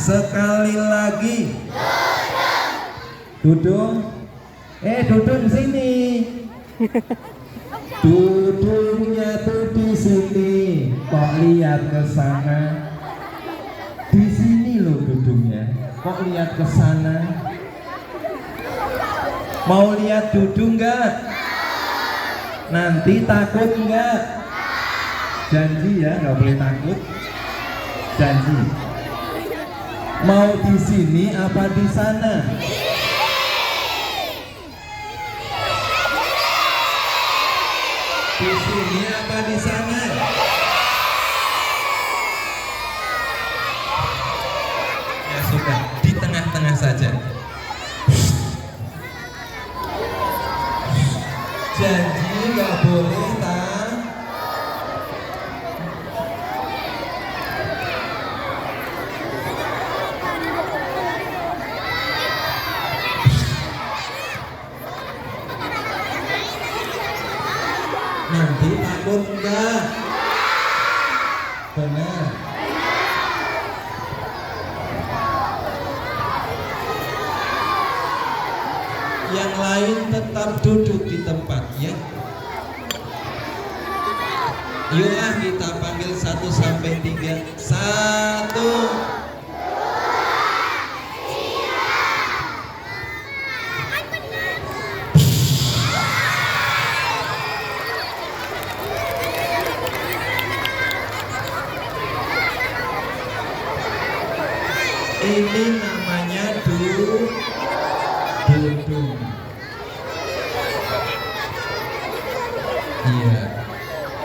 Sekali lagi. Dudung. Dudung sini. Dudungnya tuh di sini. Kok lihat ke sana? Di sini loh dudungnya. Kok lihat ke sana? Mau lihat dudung nggak? Nanti takut nggak? Janji ya, nggak boleh takut. Janji. Mau di sini apa di sana? Di sini apa di sana? Ya sudah, di tengah-tengah saja. Janji nggak boleh tak? Nanti takut enggak? Benar. Yang lain tetap duduk di tempat ya. Yuk kita panggil 1 sampai 3. 1. Ini namanya dudung. Iya.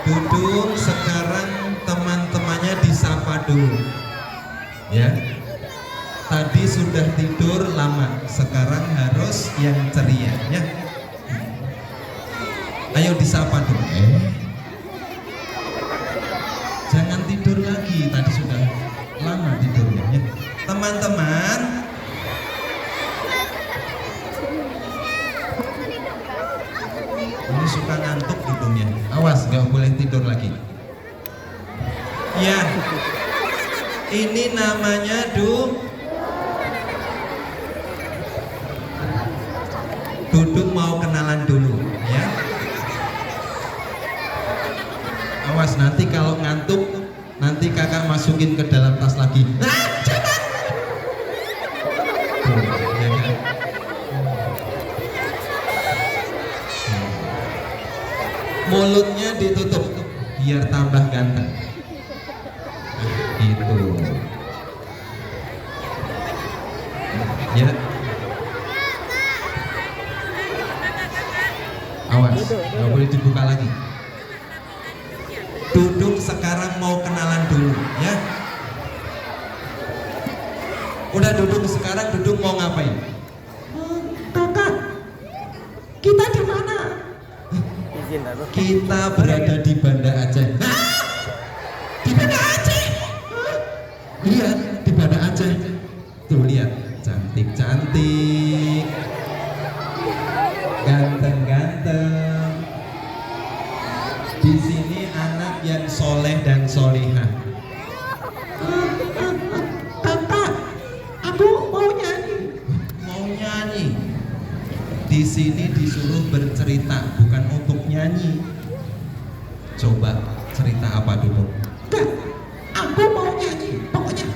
Dudung sekarang teman-temannya disapa dulu. Ya. Tadi sudah tidur lama, sekarang harus yang ceria ya. Ayo disapa dulu. Jangan tidur lagi, tadi sudah lama tidurnya ya. Teman-teman, ini suka ngantuk hidungnya. Awas, gak boleh tidur lagi. Ya, ini namanya duduk mau kenalan dulu ya. Awas nanti kalau ngantuk, nanti kakak masukin ke dalam tas lagi. Mulutnya ditutup biar tambah ganteng. Gitu. Ya. Awas, nggak boleh dibuka lagi. Dudung sekarang mau kenalan dulu ya. Udah duduk sekarang, duduk mau ngapain? Kakak, kita di mana? Kita berada di Banda Aceh. Di Banda Aceh? Iya, di Banda Aceh. Tuh lihat, cantik-cantik, ganteng-ganteng. Di sini anak yang soleh dan solihah. Kakak, aku mau nyanyi. Mau nyanyi? Di sini disuruh bercerita, bukan untuk nyanyi. Coba cerita apa dulu? Kak, aku mau nyanyi, pokoknya.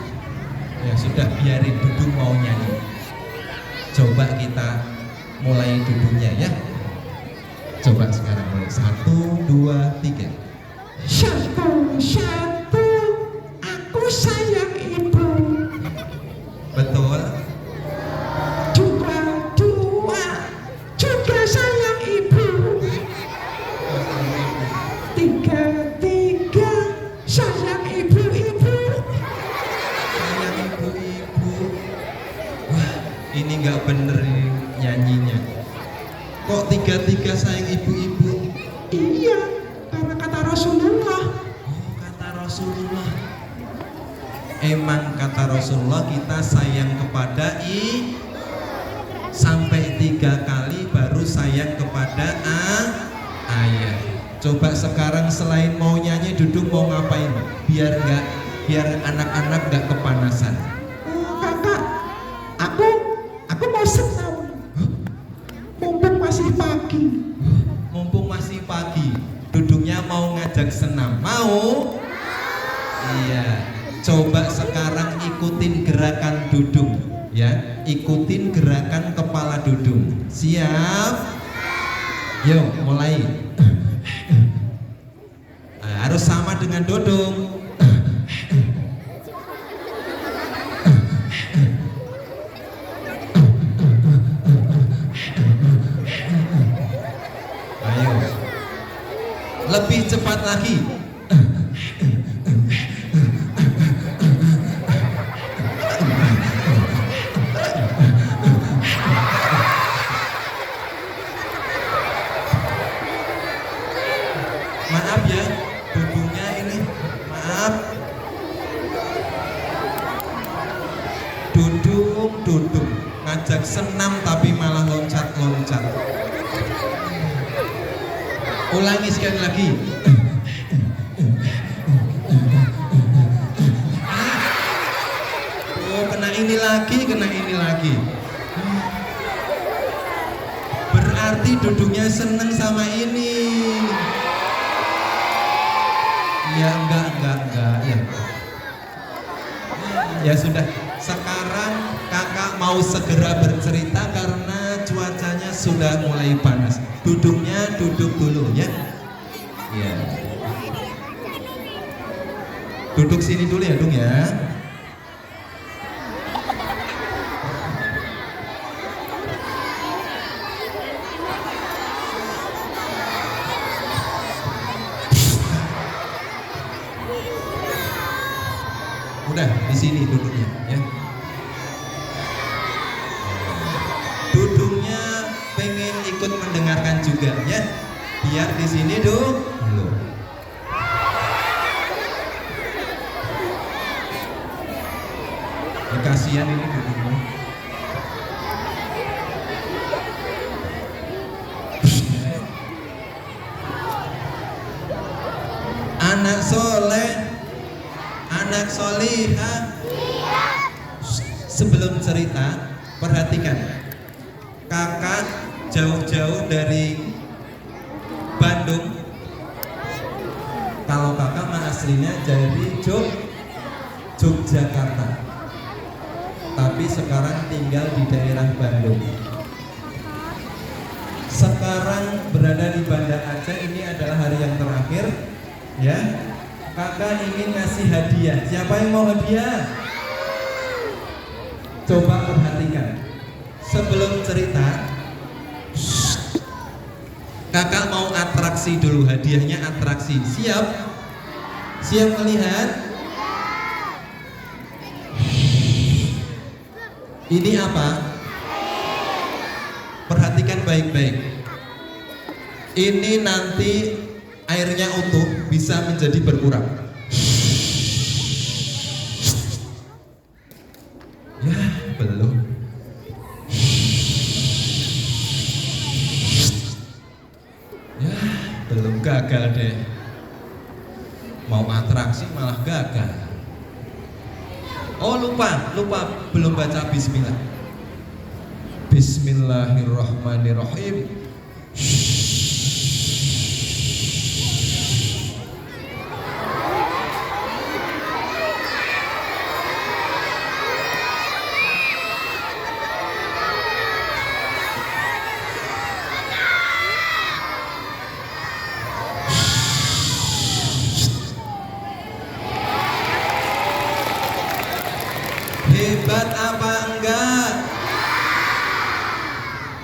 Ya sudah, biarin Dudung mau nyanyi. Coba kita mulai duduknya ya. Coba sekarang mulai 1, 2, 3. Satu, aku sayang ibu. Betul. Dua, juga sayang ibu. Tiga, sayang ibu-ibu. Sayang ibu-ibu. Wah, ini nggak bener ini nyanyinya. Kok 3 sayang ibu-ibu? Iya, karena kata Rasulullah. Oh, kata Rasulullah. Emang kata Rasulullah kita sayang kepada sampai 3 kali baru sayang kepada ayah. Coba sekarang selain mau nyanyi, Dudung mau ngapain? Biar anak-anak nggak kepanasan. ngajak senam. Mau? Iya. Coba sekarang ikutin gerakan dudung, ya. Ikutin gerakan kepala dudung. Siap? Yuk, mulai. Nah, harus sama dengan dudung. Ayo. Lebih cepat lagi. Maaf ya, dudungnya ini, maaf. Dudung, ngajak senam tapi malah loncat-loncat. Ulangi sekali lagi. Oh, kena ini lagi. Berarti dudungnya seneng sama ini. Ya enggak ya. Ya sudah, sekarang kakak mau segera bercerita karena cuacanya sudah mulai panas. Duduknya duduk dulu ya. Ya. Duduk sini dulu ya, Dung ya. Udah di sini duduknya ya. Duduknya pengen ikut mendengarkan juga ya. Biar di sini dulu. Ya, kasihan ini duduknya. Anak soleh, anak solihah. Sebelum cerita, perhatikan. Kakak jauh-jauh dari Bandung. Kalau kakak mah aslinya dari Yogyakarta. Tapi sekarang tinggal di daerah Bandung. Sekarang berada di Banda Aceh, ini adalah hari yang terakhir. Ya, kakak ingin ngasih hadiah. Siapa yang mau hadiah? Coba perhatikan. Sebelum cerita, kakak mau atraksi dulu. Hadiahnya atraksi. Siap? Siap melihat? Ini apa? Perhatikan baik-baik. Ini nanti airnya utuh, bisa menjadi berkurang. Ya, belum. Ya, belum, gagal deh. Mau atraksi malah gagal. Oh, lupa, belum baca bismillah. Bismillahirrahmanirrahim. Hebat apa enggak?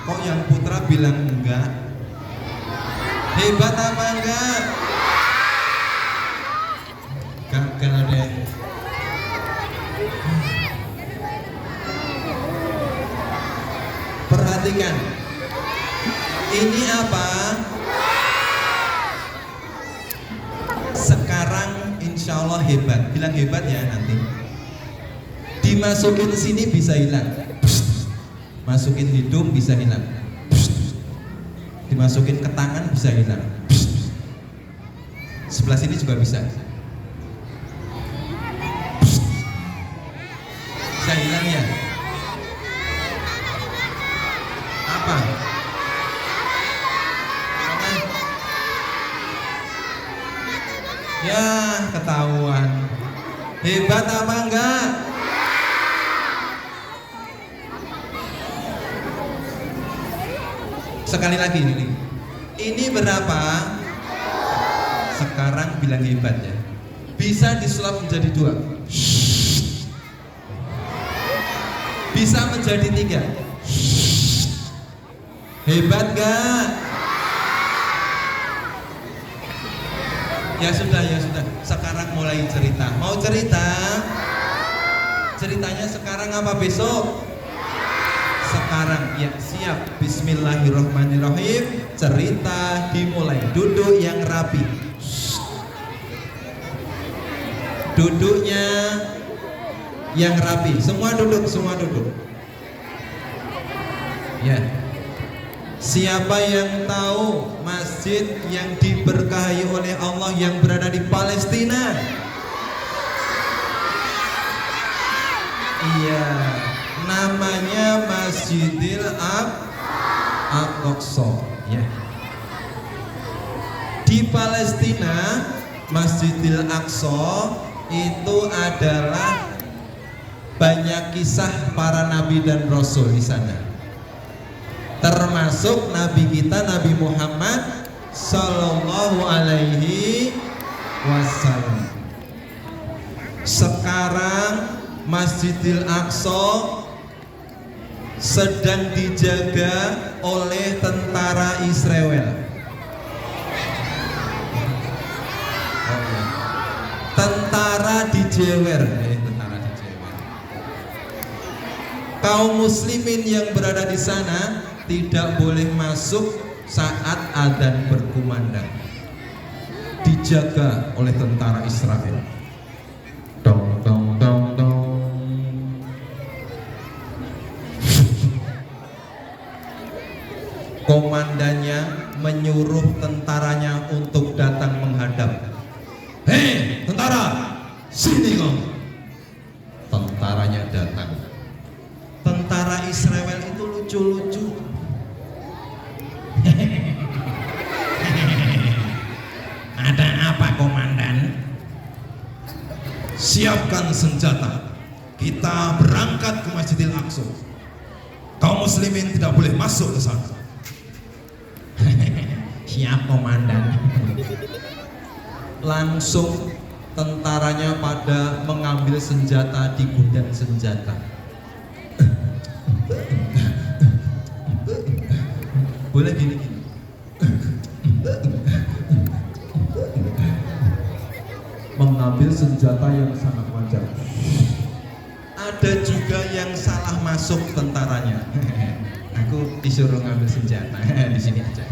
Kok yang putra bilang enggak? Hebat apa enggak? Gagal deh. Perhatikan. Ini apa? Sekarang insya Allah hebat. Bilang hebat ya nanti. Dimasukin sini bisa hilang. Masukin hidung bisa hilang. Dimasukin ke tangan bisa hilang. Sebelah sini juga bisa. Bisa hilang ya? Apa? Hebat apa enggak? Sekali lagi ini. Ini berapa? Sekarang bilang hebat ya. Bisa disulap menjadi 2. Bisa menjadi 3. Hebat gak? Ya sudah. Sekarang mulai cerita. Mau cerita? Ceritanya sekarang apa besok? Sekarang ya, siap. Bismillahirrahmanirrahim. Cerita dimulai. Duduk yang rapi. Duduknya yang rapi. Semua duduk. Ya. Siapa yang tahu masjid yang diberkahi oleh Allah yang berada di Palestina? Iya, namanya Masjidil Aqsa. Ya. Di Palestina, Masjidil Aqsa itu adalah banyak kisah para nabi dan rasul di sana. Termasuk nabi kita Nabi Muhammad sallallahu alaihi wasallam. Sekarang Masjidil Aqsa sedang dijaga oleh tentara Israel. Tentara dijewer. Kaum muslimin yang berada di sana tidak boleh masuk saat adzan berkumandang. Dijaga oleh tentara Israel. Dong dong dong dong. Komandannya menyuruh tentaranya untuk datang menghadap. Hei tentara, sini kau. Tentaranya datang. Tentara Israel itu lucu-lucu. Ada apa komandan? Siapkan senjata. Kita berangkat ke Masjidil Aqsa. Kaum muslimin tidak boleh masuk ke sana. Siap komandan. Langsung tentaranya pada mengambil senjata di gudang senjata. Boleh gini. Mengambil senjata yang sangat wajar. Ada juga yang salah masuk tentaranya. Aku disuruh ngambil senjata di sini aja.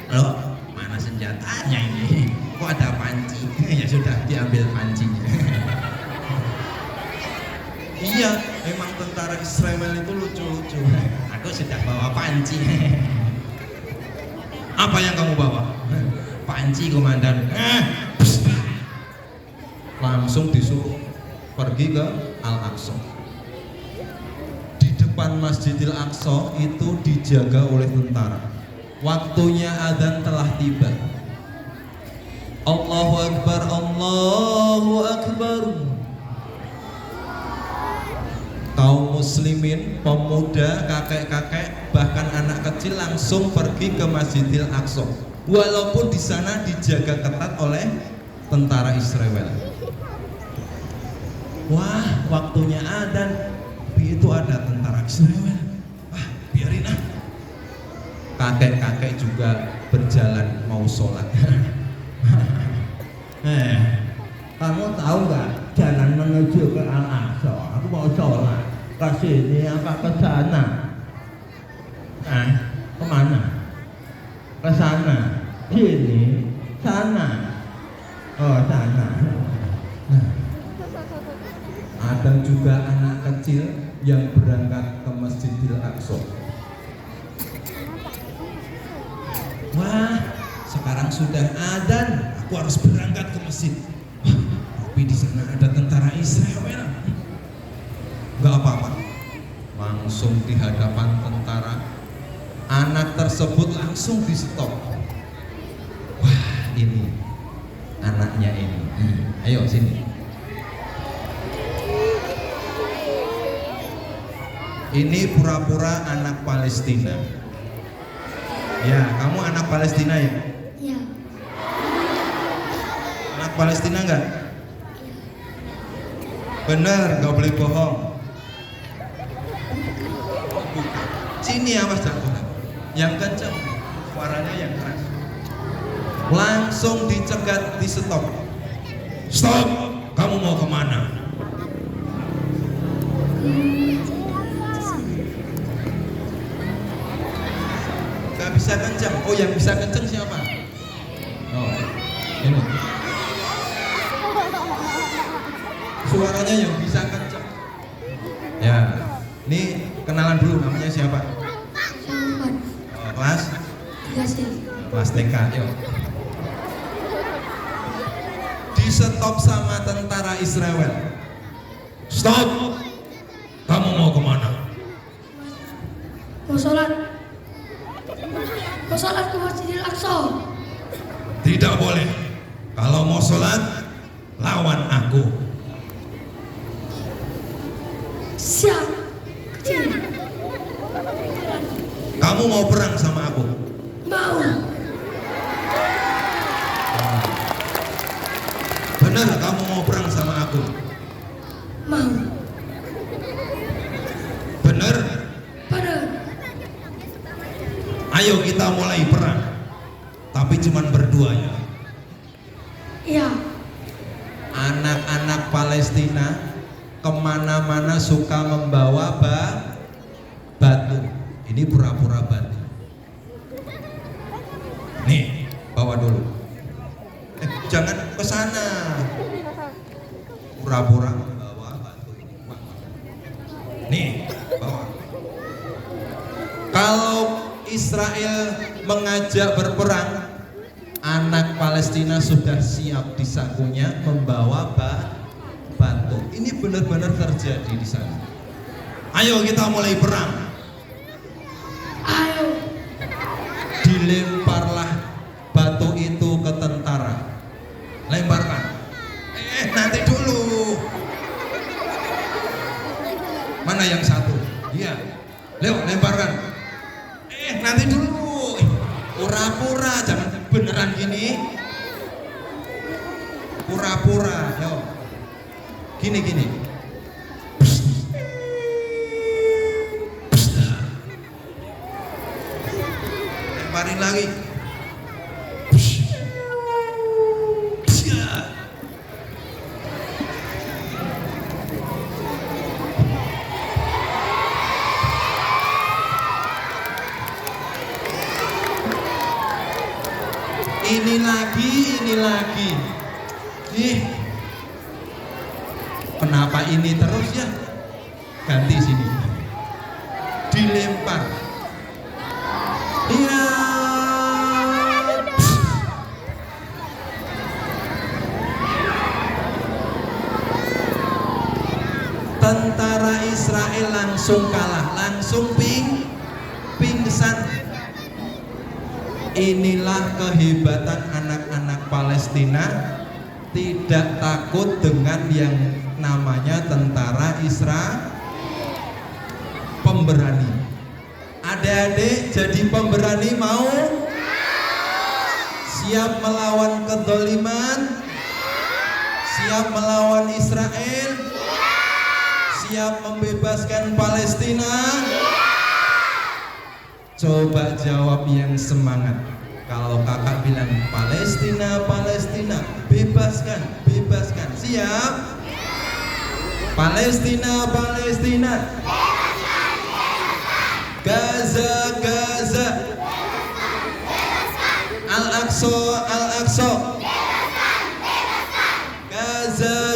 Loh, mana senjatanya ini? Kok ada panci? Ya sudah, diambil pancinya. Iya, memang tentara Israel itu lucu-lucu. Aku sudah bawa panci. Apa yang kamu bawa? Panci komandan. Langsung disuruh pergi ke Al-Aqsa. Di depan Masjidil Aqsa itu dijaga oleh tentara. Waktunya adzan telah tiba. Allahu Akbar, Allahu Akbar. Kaum muslimin, pemuda, kakek-kakek, bahkan anak kecil langsung pergi ke Masjidil Aqsa. Walaupun di sana dijaga ketat oleh tentara Israel. Wah, waktunya adzan, tapi itu ada tentara Israel. Wah, biarin ah. Kakek-kakek juga berjalan mau sholat. Kamu tahu nggak jalan menuju ke Al-Aqsa? Aku mau sholat ke sini apa ke sana? Kemana? Ke sana, sini, sana. Oh, sana. Ada juga anak kecil yang berangkat ke Masjidil Aqsa. Wah, sekarang sudah adzan, aku harus berangkat ke masjid. Tapi di sana ada tentara Israel. Gak apa-apa. Langsung di hadapan tentara, anak tersebut langsung di stop. Wah, ini anaknya ini. Ayo sini. Ini pura-pura anak Palestina. Ya, kamu anak Palestina ya? Iya. Anak Palestina enggak? Bener, nggak boleh bohong. Sini awas jangan. Yang kencang, suaranya yang keras. Langsung dicegat, di stop. Stop, kamu mau kemana? Gak bisa kencang. Oh, yang bisa kencang siapa? Oh, ini. Suaranya yang bisa kencang. Ya, ini kenalan dulu, namanya siapa? Muhammad. Oh, kelas? 3 Kelas TK, yuk. Di stop sama tentara Israel. Stop. Kamu mau kemana? Mau sholat. Mau sholat ke Masjidil Aqsa. Tidak boleh. Kalau mau sholat, lawan aku. Siap. Kecil. Kamu mau perang sama aku? Mau. Benar, kamu mau perang sama aku? Mau. Benar? Benar. Ayo kita mulai perang. Tapi cuman berdua ya. Iya. Anak-anak Palestina kemana-mana suka membawa batu. Ini pura-pura batu. Nih, bawa dulu. Jangan ke sana. Pura-pura membawa batu ini. Nih, bawa. Kalau Israel mengajak berperang, anak Palestina sudah siap di sakunya membawa batu. Ini benar-benar terjadi di sana. Ayo kita mulai perang. Ayo. Dilemparlah batu itu ke tentara. Lemparkan. Nanti dulu. Mana yang satu? Iya. Leo, lemparkan. Nanti dulu. Pura-pura, jangan beneran gini. Pura-pura, yo. Gini. Lemparin lagi. Ini lagi. Ih. Kenapa ini terus ya? Ganti sini. Dilempar. Iya. Tentara Israel langsung kalah, langsung pingsan. Inilah kehebatan anak-anak Palestina, tidak takut dengan yang namanya tentara Israel. Pemberani. Adik-adik jadi pemberani mau? Siap melawan kedoliman? Siap melawan Israel? Siap membebaskan Palestina? Coba jawab yang semangat. Kalau kakak bilang Palestina, bebaskan. Siap? Palestina. Gaza. Al-Aqsa. Gaza.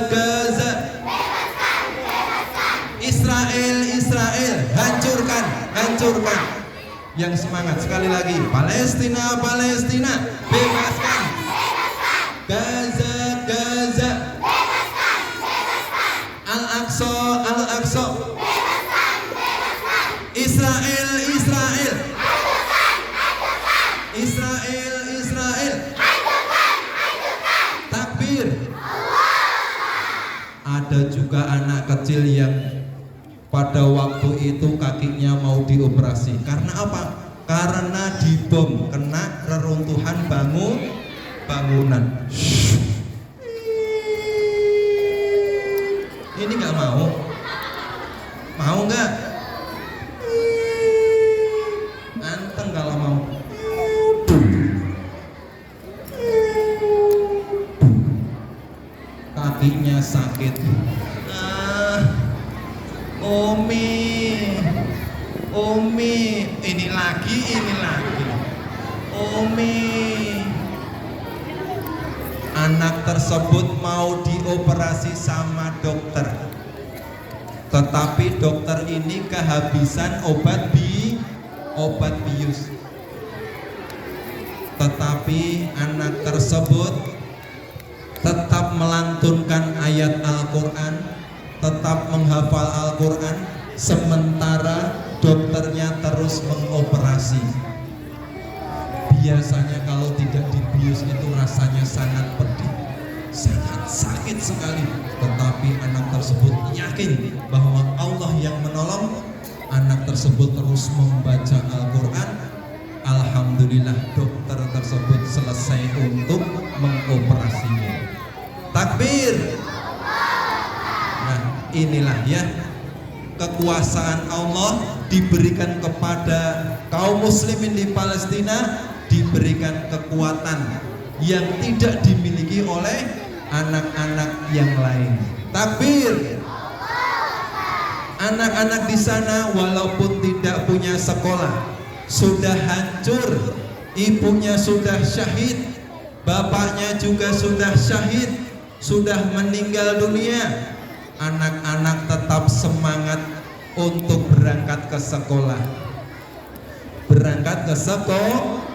Israel. Hancurkan. Yang semangat sekali lagi. Palestina, bebaskan. Gaza. Al-Aqsa. Israel. Takbir. Ada juga anak kecil yang pada waktu itu kakinya mau dioperasi. Karena apa? Karena dibom, kena reruntuhan bangunan. Ini nggak mau? Mau nggak? Anteng kalau mau. Kakinya sakit. Umi, ini lagi. Umi. Anak tersebut mau dioperasi sama dokter. Tetapi dokter ini kehabisan obat bius. Tetapi anak tersebut tetap melantunkan ayat Al-Quran, tetap menghafal Al-Quran, sementara dokternya terus mengoperasi. Biasanya kalau tidak dibius itu rasanya sangat pedih, sangat sakit sekali. Tetapi anak tersebut yakin bahwa Allah yang menolong. Anak tersebut terus membaca Al-Quran. Alhamdulillah dokter tersebut selesai untuk mengoperasinya. Takbir. Nah, inilah ya, kekuasaan Allah diberikan kepada kaum muslimin di Palestina, diberikan kekuatan yang tidak dimiliki oleh anak-anak yang lain. Takbir. Anak-anak di sana walaupun tidak punya sekolah, sudah hancur, ibunya sudah syahid, bapaknya juga sudah syahid, sudah meninggal dunia, anak-anak tetap semangat untuk berangkat ke sekolah. Berangkat ke sekolah.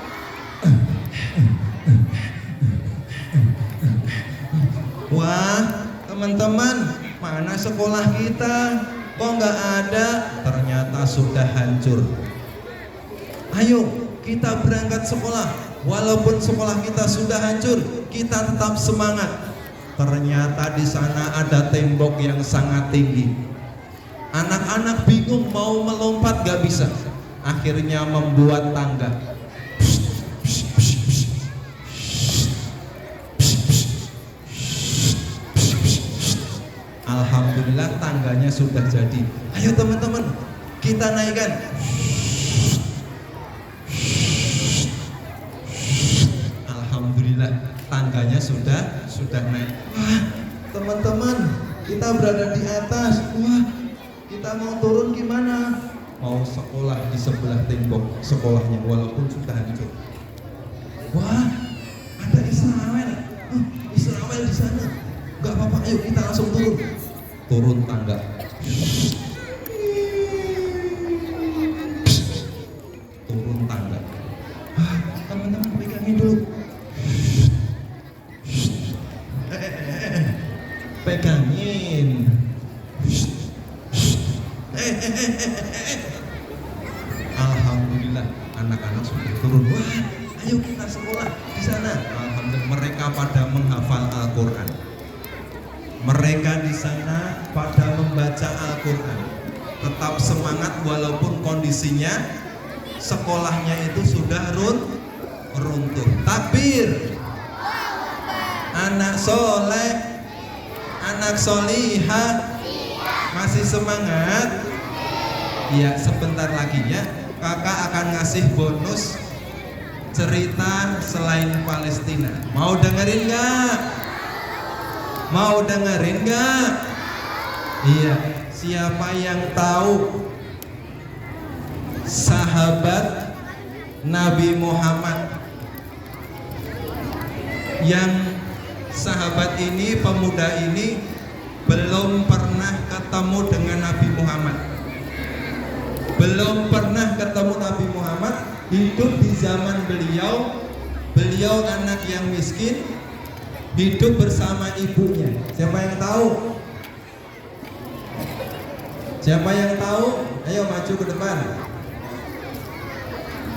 Wah, teman-teman, mana sekolah kita? Kok nggak ada? Ternyata sudah hancur. Ayo kita berangkat sekolah. Walaupun sekolah kita sudah hancur, kita tetap semangat. Ternyata di sana ada tembok yang sangat tinggi. Anak-anak bingung mau melompat gak bisa. Akhirnya membuat tangga. Alhamdulillah tangganya sudah jadi. Ayo teman-teman, kita naikkan. Alhamdulillah tangganya sudah naik. Wah, teman-teman, kita berada di atas. Wah, kita mau turun gimana? Mau sekolah di sebelah tembok sekolahnya walaupun sudah hancur. Wah, ada Israel. Israel di sana. Gak apa-apa, ayo kita langsung turun. Turun tangga. Turun tangga. Teman-teman pegangin dulu. Pegangin. Alhamdulillah anak-anak sudah turun. Wah, ayo kita sekolah di sana. Alhamdulillah mereka pada menghafal Al-Quran. Mereka di sana pada membaca Al-Quran. Tetap semangat walaupun kondisinya sekolahnya itu sudah runtuh. Takbir. Anak soleh, anak solihah, masih semangat? Ya, sebentar lagi ya kakak akan ngasih bonus cerita selain Palestina. Mau dengerin gak? Mau dengerin gak? Iya. Siapa yang tahu sahabat Nabi Muhammad yang sahabat ini, pemuda ini belum pernah ketemu dengan Nabi Muhammad, belum pernah ketemu Nabi Muhammad, hidup di zaman beliau anak yang miskin, hidup bersama ibunya. Siapa yang tahu? Siapa yang tahu? Ayo maju ke depan.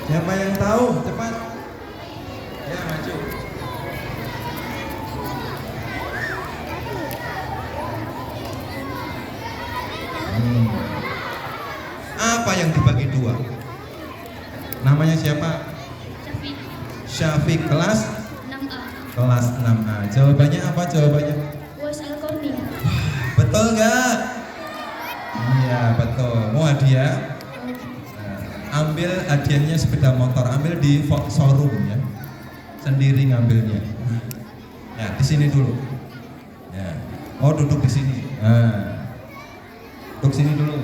Siapa yang tahu? Cepat. Ya, maju. Apa yang dibagi dua? Namanya siapa? Syafiq Syafiq, kelas 6A. kelas 6A. Jawabannya apa jawabannya? Uwais Al-Qarni. Betul nggak? Iya betul. Mau hadiah? Nah, ambil hadiahnya sepeda motor, ambil di showroom ya. Sendiri ngambilnya. Ya di sini dulu. Ya. Oh duduk di sini. Nah, duduk sini dulu.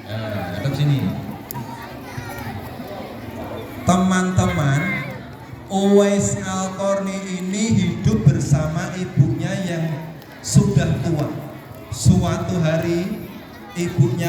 Nah, duduk sini. Teman-teman, Uwais Al-Qarni ini hidup bersama ibunya yang sudah tua. Suatu hari ibunya